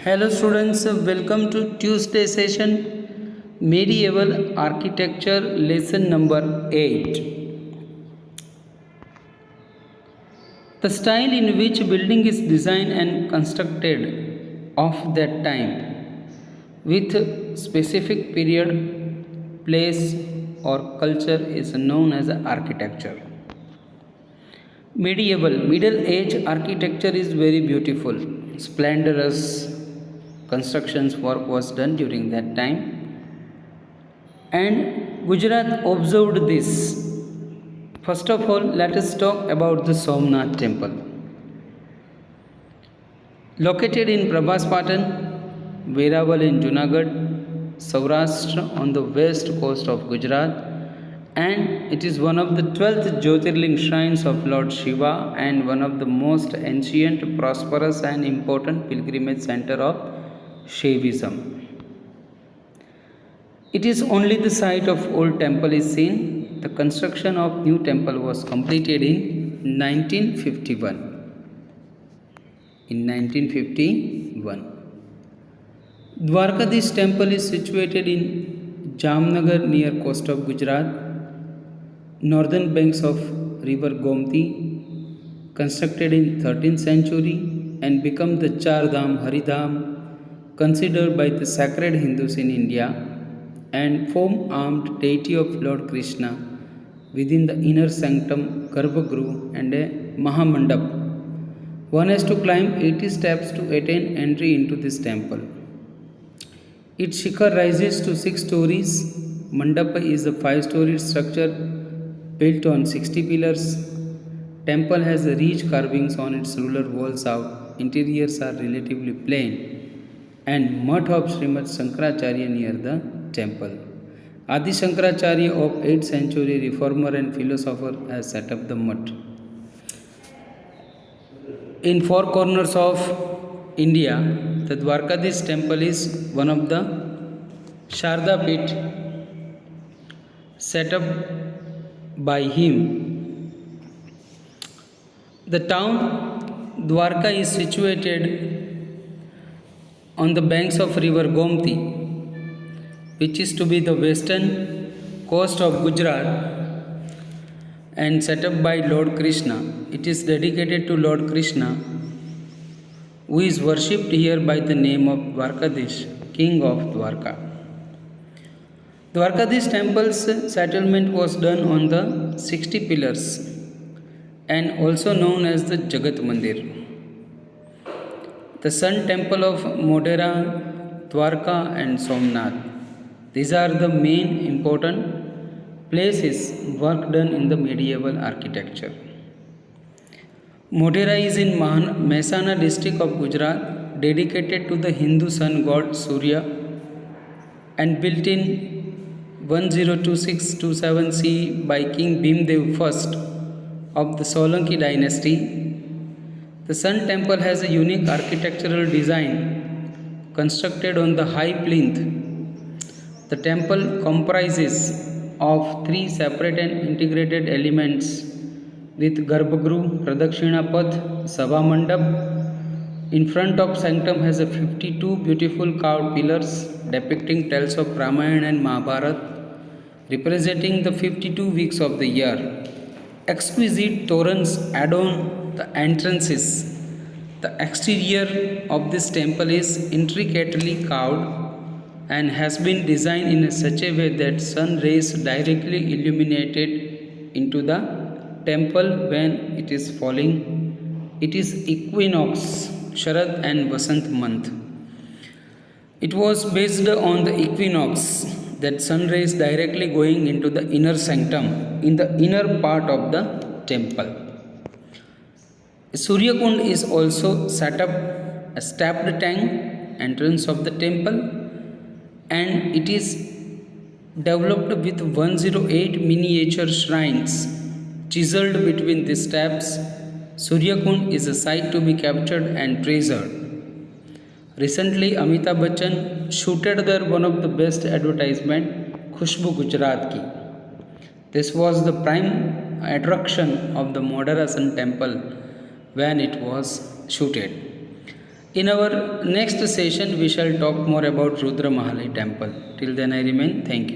Hello students, welcome to Tuesday session Medieval Architecture lesson number 8. The style in which building is designed and constructed of that time with specific period, place or culture is known as architecture. Middle age architecture is very beautiful, splendorous constructions work was done during that time, and Gujarat observed this. First of all, let us talk about the Somnath temple. Located in Prabhas Patan, Veraval in Junagadh, Saurashtra on the west coast of Gujarat, and it is one of the 12th Jyotirling shrines of Lord Shiva and one of the most ancient, prosperous and important pilgrimage center of Shaivism. It is only the site of old temple is seen. The construction of new temple was completed in 1951. In 1951. Dwarkadish temple is situated in Jamnagar near coast of Gujarat, northern banks of river Gomti, constructed in 13th century and become the Char Dham Haridham, considered by the sacred Hindus in India, and foam-armed deity of Lord Krishna within the inner sanctum, Garbhagruh and a Mahamandap. One has to climb 80 steps to attain entry into this temple. Its shikhar rises to 6 stories. Mandapa is a 5-storied structure built on 60 pillars. Temple has rich carvings on its ruler walls out. Interiors are relatively plain. And mutt of Srimad Shankaracharya near the temple. Adi Shankaracharya of 8th century reformer and philosopher has set up the mutt. In four corners of India, the Dwarkadish temple is one of the Sharda Pit set up by him. The town Dwarka is situated on the banks of river Gomti, which is to be the western coast of Gujarat, and set up by Lord Krishna. It is dedicated to Lord Krishna, who is worshipped here by the name of Dwarkadish, king of Dwarka. Dwarkadish temple's settlement was done on the 60 pillars and also known as the Jagat Mandir. The sun temple of Modhera, Dwarka and Somnath. These are the main important places work done in the medieval architecture. Modhera is in Mehsana district of Gujarat, dedicated to the Hindu sun god Surya and built in 1026-27 CE by King Bhimdev I of the Solanki dynasty. The sun temple has a unique architectural design constructed on the high plinth. The temple comprises of 3 separate and integrated elements with Garbhagruh, Pradakshina Path, Sabha Mandap. In front of sanctum has a 52 beautiful carved pillars depicting tales of Ramayana and Mahabharata, representing the 52 weeks of the year. Exquisite torrents adorn the entrances. The exterior of this temple is intricately carved and has been designed in such a way that sun rays directly illuminated into the temple when it is falling. It is equinox, Sharad and Vasant month. It was based on the equinox, that sun rays directly going into the inner sanctum in the inner part of the temple. Surya Kund is also set up a stepped tank entrance of the temple, and it is developed with 108 miniature shrines chiseled between the steps. Surya Kund is a site to be captured and treasured. Recently, Amitabh Bachchan shooted there one of the best advertisement, Khushbu Gujarat ki. This was the prime attraction of the Modhera Sun temple when it was shooted. In our next session, we shall talk more about Rudra Mahalai temple. Till then, I remain. Thank you.